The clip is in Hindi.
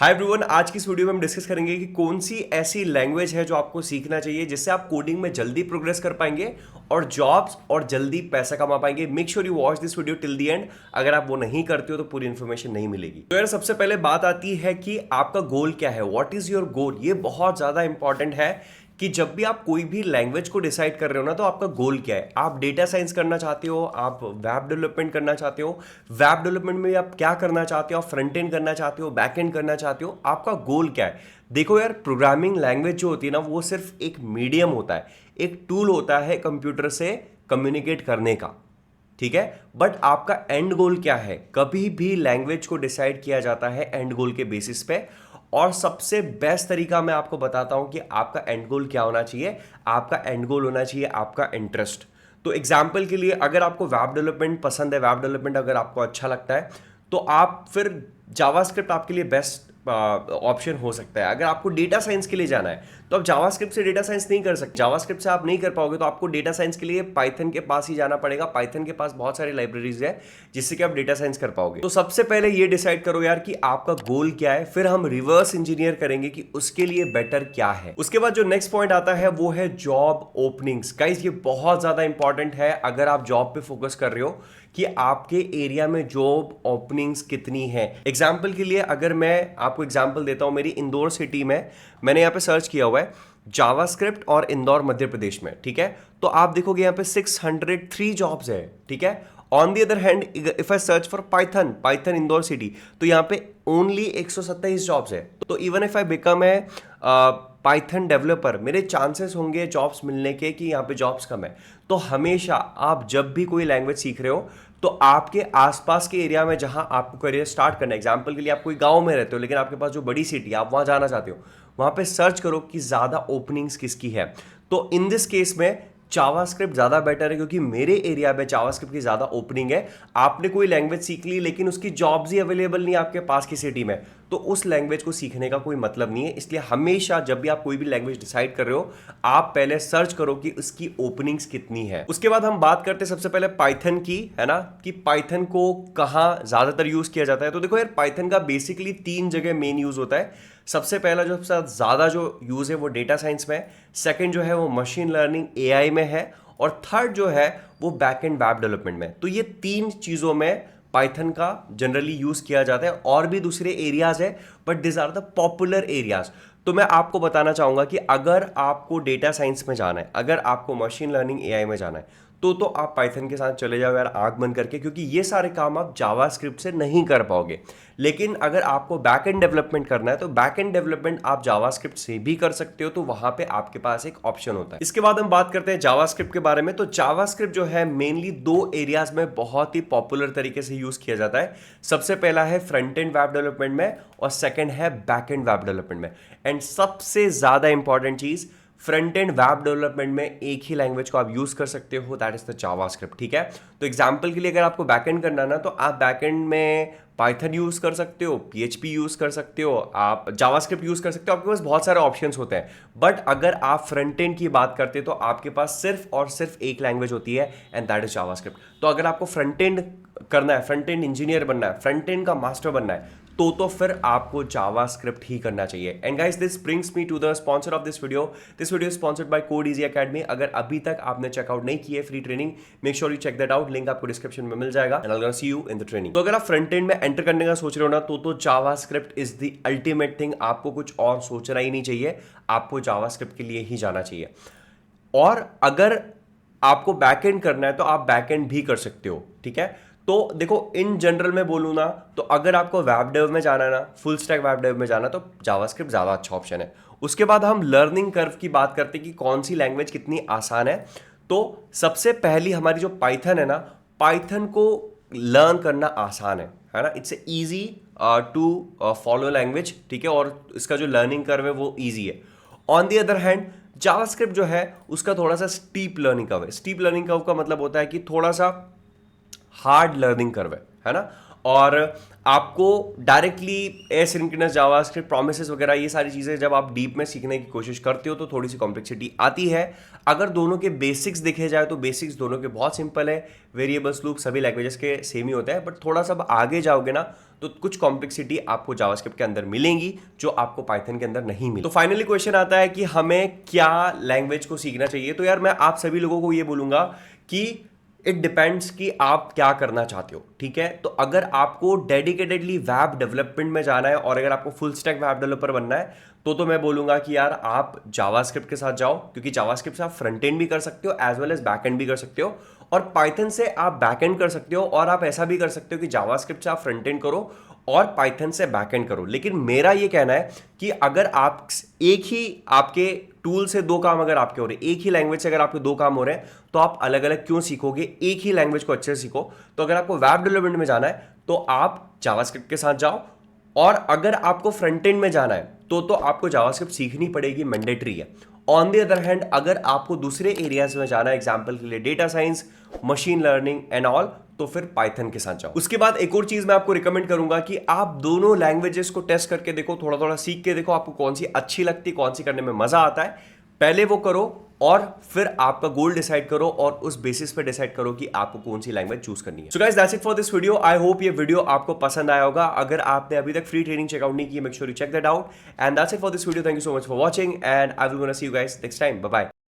हाय एवरीवन, आज की इस वीडियो में हम डिस्कस करेंगे कि कौन सी ऐसी लैंग्वेज है जो आपको सीखना चाहिए जिससे आप कोडिंग में जल्दी प्रोग्रेस कर पाएंगे और जॉब्स और जल्दी पैसा कमा पाएंगे। Make sure you watch this video till the end. अगर आप वो नहीं करते हो तो पूरी इन्फॉर्मेशन नहीं मिलेगी। तो यार सबसे पहले बात आती है कि आपका गोल क्या है, व्हाट इज योर गोल। ये बहुत ज्यादा इंपॉर्टेंट है कि जब भी आप कोई भी लैंग्वेज को डिसाइड कर रहे हो ना, तो आपका गोल क्या है। आप डेटा साइंस करना चाहते हो, आप वेब डेवलपमेंट करना चाहते हो, वेब डेवलपमेंट में आप क्या करना चाहते हो, आप फ्रंट एंड करना चाहते हो, बैक एंड करना चाहते हो, आपका गोल क्या है। देखो यार, प्रोग्रामिंग लैंग्वेज जो होती है ना, वो सिर्फ एक मीडियम होता है, एक टूल होता है कंप्यूटर से कम्युनिकेट करने का। ठीक है, बट आपका एंड गोल क्या है। कभी भी लैंग्वेज को डिसाइड किया जाता है एंड गोल के बेसिस पे। और सबसे बेस्ट तरीका मैं आपको बताता हूं कि आपका एंड गोल क्या होना चाहिए। आपका एंड गोल होना चाहिए आपका इंटरेस्ट। तो एग्जाम्पल के लिए, अगर आपको वेब डेवलपमेंट पसंद है, वेब डेवलपमेंट अगर आपको अच्छा लगता है, तो आप फिर जावास्क्रिप्ट आपके लिए बेस्ट ऑप्शन हो सकता है। अगर आपको डेटा साइंस के लिए जाना है तो आप जावास्क्रिप्ट से डेटा साइंस नहीं कर सकते, जावास्क्रिप्ट से आप नहीं कर पाओगे, तो आपको डेटा साइंस के लिए पाइथन के पास ही जाना पड़ेगा। पाइथन के पास बहुत सारी लाइब्रेरीज है जिससे कि आप डेटा साइंस कर पाओगे। तो सबसे पहले ये डिसाइड करो यार कि आपका गोल क्या है, फिर हम रिवर्स इंजीनियर करेंगे कि उसके लिए बेटर क्या है। उसके बाद जो नेक्स्ट पॉइंट आता है वो है जॉब ओपनिंग्स। गाइस, ये बहुत ज्यादा इंपॉर्टेंट है अगर आप जॉब पे फोकस कर रहे हो कि आपके एरिया में जॉब ओपनिंग्स कितनी है। एग्जाम्पल के लिए अगर मैं आपको एग्जाम्पल देता हूं, मेरी इंदौर सिटी में मैंने यहाँ पे सर्च किया हुआ है जावास्क्रिप्ट और इंदौर मध्य प्रदेश में। ठीक है, तो आप देखोगे यहाँ पे 603 जॉब्स है। ठीक है, on the other hand if I search for Python Indore city, तो यहाँ पे ओनली 127 जॉब्स है। तो even if I become a Python developer, मेरे चांसेस होंगे जॉब्स मिलने के कि यहाँ पे जॉब्स कम है। तो हमेशा आप जब भी कोई लैंग्वेज सीख रहे हो तो आपके आसपास के एरिया में जहां आपको करियर स्टार्ट करना है, एग्जाम्पल के लिए आप कोई गांव में रहते हो लेकिन आपके पास जो बड़ी सिटी आप वहां जाना चाहते हो, वहां पे सर्च करो कि ज्यादा ओपनिंग्स किसकी है। तो इन दिस केस में जावास्क्रिप्ट ज्यादा बेटर है क्योंकि मेरे एरिया में जावास्क्रिप्ट की ज्यादा ओपनिंग है। आपने कोई लैंग्वेज सीख ली लेकिन उसकी जॉब्स ही अवेलेबल नहीं है आपके पास की सिटी में, तो उस लैंग्वेज को सीखने का कोई मतलब नहीं है। इसलिए हमेशा जब भी आप कोई भी लैंग्वेज डिसाइड कर रहे हो, आप पहले सर्च करो कि उसकी ओपनिंग्स कितनी है। उसके बाद हम बात करते हैं सबसे पहले पाइथन की, है ना, कि पाइथन को कहां ज्यादातर यूज किया जाता है। तो देखो यार, पाइथन का बेसिकली 3 जगह मेन यूज होता है। सबसे पहला जो सबसे ज्यादा जो यूज है वो डेटा साइंस में है, सेकंड जो है वो मशीन लर्निंग एआई में है, और थर्ड जो है वो बैक एंड वेब डेवलपमेंट में। तो ये 3 चीजों में पाइथन का जनरली यूज किया जाता है। और भी दूसरे एरियाज है but this are the popular areas. तो मैं आपको बताना चाहूंगा कि अगर आपको डेटा साइंस में जाना है, अगर आपको मशीन लर्निंग एआई में जाना है, तो आप पाइथन के साथ चले जाओ यार, आंख बंद करके, क्योंकि ये सारे काम आप जावास्क्रिप्ट से नहीं कर पाओगे। लेकिन अगर आपको बैक एंड डेवलपमेंट करना है तो बैक एंड डेवलपमेंट आप जावास्क्रिप्ट से भी कर सकते हो, तो वहां पे आपके पास एक ऑप्शन होता है। इसके बाद हम बात करते हैं जावास्क्रिप्ट के बारे में। तो जावास्क्रिप्ट जो है मेनली 2 एरियाज में बहुत ही पॉपुलर तरीके से यूज किया जाता है। सबसे पहला है फ्रंट एंड वेब डेवलपमेंट में और सेकंड है बैक एंड वेब डेवलपमेंट में। एंड सबसे ज्यादा इंपॉर्टेंट चीज, फ्रंट एंड वेब डेवलपमेंट में एक ही लैंग्वेज को आप यूज कर सकते हो, दैट इज द जावास्क्रिप्ट। ठीक है, तो एग्जांपल के लिए अगर आपको बैकएंड करना है ना, तो आप बैकएंड में पाइथन यूज कर सकते हो, पीएचपी यूज कर सकते हो, आप जावास्क्रिप्ट यूज कर सकते हो, आपके पास बहुत सारे ऑप्शंस होते हैं। बट अगर आप फ्रंट एंड की बात करते हो तो आपके पास सिर्फ और सिर्फ एक लैंग्वेज होती है एंड दैट इज जावास्क्रिप्ट। तो अगर आपको फ्रंट एंड करना है, फ्रंट एंड इंजीनियर बनना है, फ्रंट एंड का मास्टर बनना है, तो फिर आपको जावास्क्रिप्ट ही करना चाहिए। And guys, this brings me to the sponsor of this video. This video sponsored by Code Easy Academy. अगर अभी तक आपने चेकआउट नहीं किया free training, make sure you check that out, link आपको डिस्क्रिप्शन में मिल जाएगा। And I will see you in the training. तो अगर आप फ्रंट एंड में एंटर करने का सोच रहे हो ना, तो JavaScript is the ultimate thing. आपको कुछ और सोचना ही नहीं चाहिए, आपको जावास्क्रिप्ट के लिए ही जाना चाहिए। और अगर आपको बैकएंड करना है तो आप बैकएंड भी कर सकते हो। ठीक है, तो देखो इन जनरल में बोलूं ना, तो अगर आपको वेब डेव में जाना है ना, फुल स्टैक वेब डेव में जाना, तो जावास्क्रिप्ट ज्यादा अच्छा ऑप्शन है। उसके बाद हम लर्निंग कर्व की बात करते हैं कि कौन सी लैंग्वेज कितनी आसान है। तो सबसे पहली हमारी जो पाइथन है ना, पाइथन को लर्न करना आसान है ना, it's easy to follow language. ठीक है, और इसका जो लर्निंग कर्व है वो ईजी है। On the other hand JavaScript जो है उसका थोड़ा सा स्टीप लर्निंग कर्व है। स्टीप लर्निंग कर्व का मतलब होता है कि थोड़ा सा हार्ड लर्निंग कर्व है ना। और आपको डायरेक्टली एसिंक्रोनस जावास्क्रिप्ट प्रोमिसेस वगैरह ये सारी चीज़ें जब आप डीप में सीखने की कोशिश करते हो तो थोड़ी सी कॉम्प्लेक्सिटी आती है। अगर दोनों के बेसिक्स देखे जाए तो बेसिक्स दोनों के बहुत सिंपल है, वेरिएबल्स लूप सभी लैंग्वेजेस के सेम ही होता है, बट थोड़ा सा आगे जाओगे ना तो कुछ कॉम्प्लेक्सिटी आपको जावास्क्रिप्ट के अंदर मिलेंगी जो आपको पाइथन के अंदर नहीं मिली। तो फाइनली क्वेश्चन आता है कि हमें क्या लैंग्वेज को सीखना चाहिए। तो यार मैं आप सभी लोगों को ये बोलूंगा कि इट डिपेंड्स कि आप क्या करना चाहते हो, ठीक है। तो अगर आपको डेडिकेटेडली वेब डेवलपमेंट में जाना है और अगर आपको फुल स्टैक वेब डेवलपर बनना है तो मैं बोलूंगा कि यार आप जावास्क्रिप्ट के साथ जाओ, क्योंकि जावास्क्रिप्ट से आप फ्रंट एंड भी कर सकते हो as well as back end भी कर सकते हो, और पाइथन से आप बैक एंड कर सकते हो, और आप ऐसा भी कर सकते हो कि जावास्क्रिप्ट से आप फ्रंट एंड करो और पाइथन से बैकएंड करो। लेकिन मेरा ये कहना है कि अगर आप एक ही आपके टूल से दो काम अगर आपके हो रहे, एक ही लैंग्वेज से अगर आपके दो काम हो रहे हैं, तो आप अलग अलग क्यों सीखोगे, एक ही लैंग्वेज को अच्छे से सीखो। तो अगर आपको वेब डेवलपमेंट में जाना है तो आप जावास्क्रिप्ट के साथ जाओ, और अगर आपको फ्रंट एंड में जाना है तो आपको जावास्क्रिप्ट सीखनी पड़ेगी, मैंडेटरी है। ऑन द अदर हैंड अगर आपको दूसरे एरियाज में जाना है, एग्जांपल के लिए data science, machine learning and all, तो फिर पाइथन के साथ जाओ। उसके बाद एक और चीज मैं आपको रिकमेंड करूंगा कि आप दोनों लैंग्वेजेस को टेस्ट करके देखो, थोड़ा थोड़ा सीख के देखो आपको कौन सी अच्छी लगती, कौन सी करने में मजा आता है, पहले वो करो और फिर आपका गोल डिसाइड करो और उस बेसिस पे डिसाइड करो कि आपको कौन सी लैंग्वेज चूज करनी है। So guys that's it for this video. I hope ये वीडियो आपको पसंद आया होगा। अगर आपने अभी तक फ्री ट्रेनिंग चेकआउट नहीं की, make sure you check that out, and that's it for this video. Thank you so much for watching and I will gonna see you guys next time. Bye bye.